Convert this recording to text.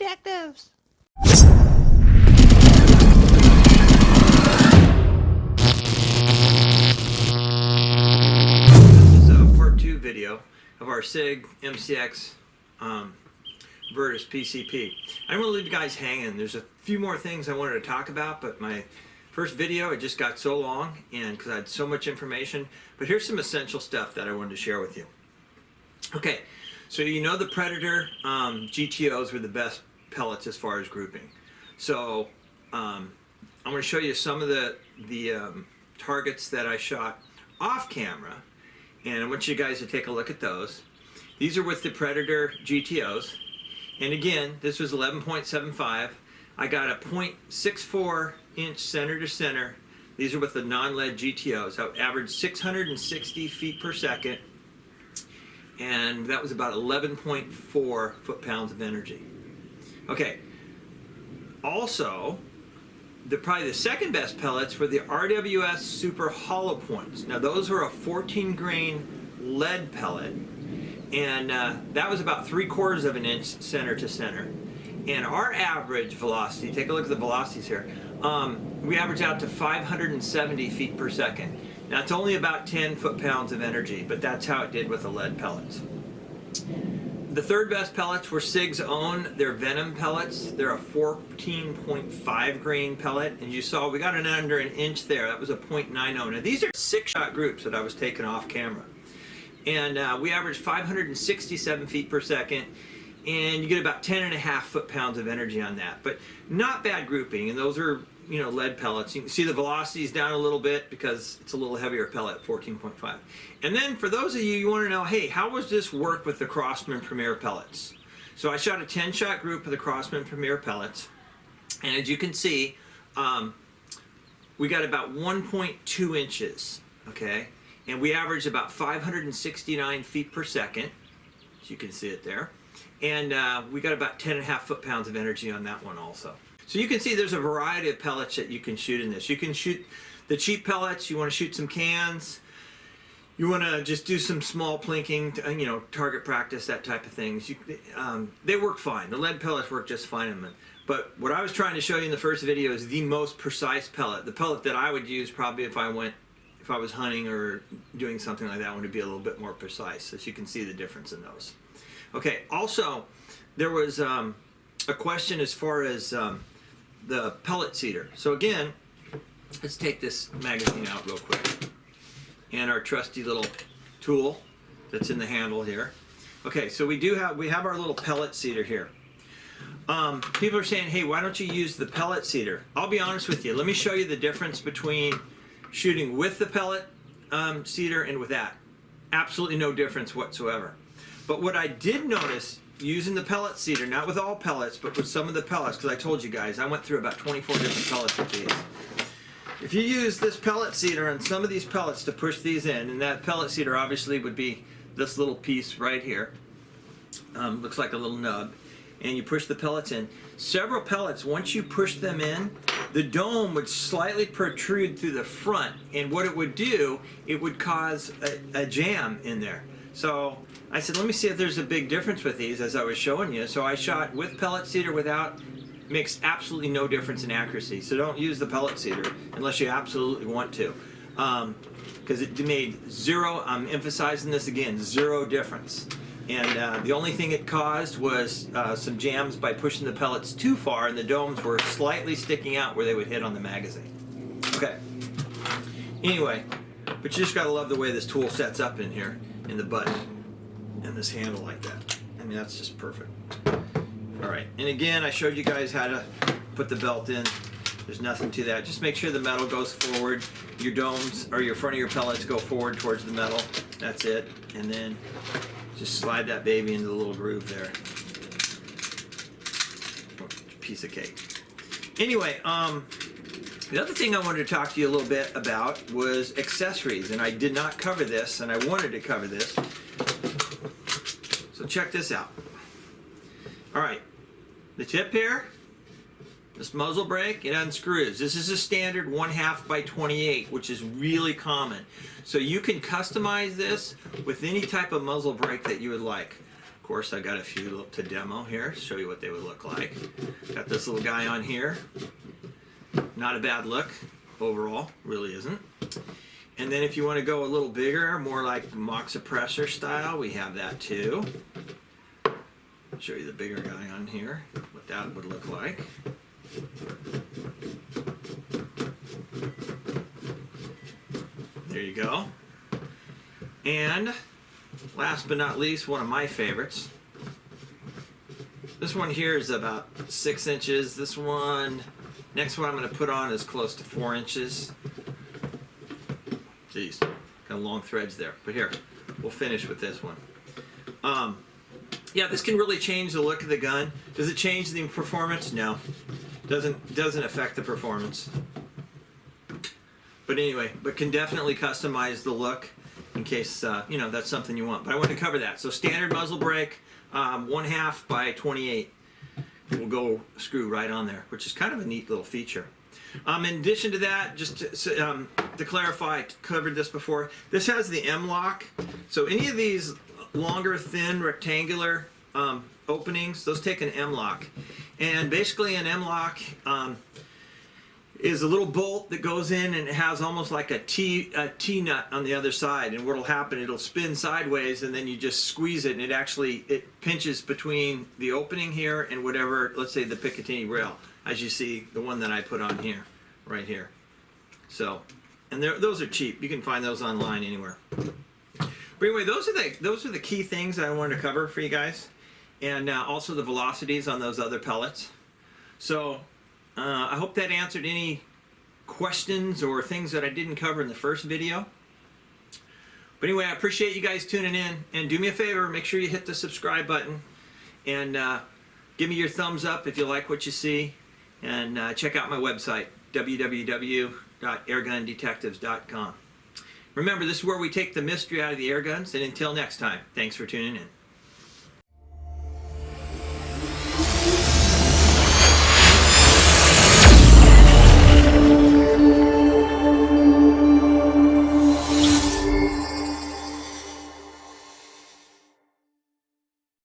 Detectives! This is a part 2 video of our SIG MCX Virtus PCP. I don't want to leave you guys hanging. There's a few more things I wanted to talk about, but my first video, it just got so long and because I had so much information. But here's some essential stuff that I wanted to share with you. Okay, so you know the Predator GTOs were the best pellets as far as grouping. So I'm going to show you some of the targets that I shot off camera, and I want you guys to take a look at those. These are with the Predator GTOs, and again, this was 11.75. I got a 0.64 inch center to center. These are with the non-lead GTOs. I averaged 660 feet per second, and that was about 11.4 foot-pounds of energy. Okay, also, probably the second best pellets were the RWS Super Hollow Points. Now those were a 14 grain lead pellet, and that was about 3/4 of an inch center to center. And our average velocity, take a look at the velocities here, we average out to 570 feet per second. Now it's only about 10 foot-pounds of energy, but that's how it did with the lead pellets. The third best pellets were SIG's own, they're Venom Pellets. They're a 14.5 grain pellet, and you saw we got it under an inch there. That was a 0.90. Now these are 6-shot groups that I was taking off camera. And we averaged 567 feet per second, and you get about 10.5 foot-pounds of energy on that. But not bad grouping, and those are, you know, lead pellets. You can see the velocity is down a little bit because it's a little heavier pellet, 14.5. And then for those of you, you want to know, hey, how was this work with the Crossman Premier Pellets? So I shot a 10-shot group of the Crossman Premier Pellets, and as you can see, we got about 1.2 inches, okay? And we averaged about 569 feet per second, as you can see it there. And we got about 10.5 foot-pounds of energy on that one also. So you can see there's a variety of pellets that you can shoot in this. You can shoot the cheap pellets, you want to shoot some cans, you want to just do some small plinking, you know, target practice, that type of things. They work fine. The lead pellets work just fine in them. But what I was trying to show you in the first video is the most precise pellet. The pellet that I would use probably if I was hunting or doing something like that, would be a little bit more precise. So you can see the difference in those. Okay, also, there was a question as far as the Pellet Seeder. So again, let's take this magazine out real quick. And our trusty little tool that's in the handle here. Okay, so we have our little Pellet Seeder here. People are saying, hey, why don't you use the Pellet Seeder? I'll be honest with you. Let me show you the difference between shooting with the Pellet Seeder and with that. Absolutely no difference whatsoever. But what I did notice using the Pellet Seeder, not with all pellets, but with some of the pellets, because I told you guys, I went through about 24 different pellets with these. If you use this Pellet Seeder on some of these pellets to push these in, and that Pellet Seeder obviously would be this little piece right here, looks like a little nub, and you push the pellets in. Several pellets, once you push them in, the dome would slightly protrude through the front, and what it would do, it would cause a jam in there. So I said, let me see if there's a big difference with these as I was showing you. So I shot with Pellet Seeder, without, makes absolutely no difference in accuracy. So don't use the Pellet Seeder unless you absolutely want to. Because it made zero, I'm emphasizing this again, zero difference. And the only thing it caused was some jams by pushing the pellets too far, and the domes were slightly sticking out where they would hit on the magazine. Okay. Anyway, but you just gotta love the way this tool sets up in here, in the butt, and this handle like that. I mean, that's just perfect. All right, and again, I showed you guys how to put the belt in. There's nothing to that. Just make sure the metal goes forward. Your domes, or your front of your pellets, go forward towards the metal. That's it. And then just slide that baby into the little groove there. Piece of cake. Anyway, the other thing I wanted to talk to you a little bit about was accessories, and I did not cover this, and I wanted to cover this. So check this out. All right, the tip here, this muzzle brake, it unscrews. This is a standard 1/2 by 28, which is really common. So you can customize this with any type of muzzle brake that you would like. Of course, I got a few to demo here to show you what they would look like. Got this little guy on here. Not a bad look overall, really isn't. And then if you want to go a little bigger, more like mock suppressor style, we have that too. I'll show you the bigger guy on here, what that would look like. There you go. And last but not least, one of my favorites. This one here is about 6 inches. This one, next one I'm going to put on is close to 4 inches. Jeez, got long threads there. But here, we'll finish with this one. Yeah, this can really change the look of the gun. Does it change the performance? No, doesn't affect the performance. But anyway, but can definitely customize the look in case you know, that's something you want. But I want to cover that. So standard muzzle brake, 1/2 by 28. Will go screw right on there, which is kind of a neat little feature. In addition to that, just to clarify, I covered this before. This has the M-Lok. So any of these longer, thin, rectangular openings, those take an M-Lok. And basically an M-Lok is a little bolt that goes in and it has almost like a T-nut on the other side. And what'll happen, it'll spin sideways and then you just squeeze it and it pinches between the opening here and whatever, let's say the Picatinny rail, as you see the one that I put on here, right here. So, and those are cheap. You can find those online anywhere. But anyway, those are the key things that I wanted to cover for you guys, and also the velocities on those other pellets. So I hope that answered any questions or things that I didn't cover in the first video. But anyway, I appreciate you guys tuning in, and do me a favor, make sure you hit the subscribe button and give me your thumbs up if you like what you see, and check out my website, www.airgundetectives.com. Remember, this is where we take the mystery out of the air guns, and until next time, thanks for tuning in.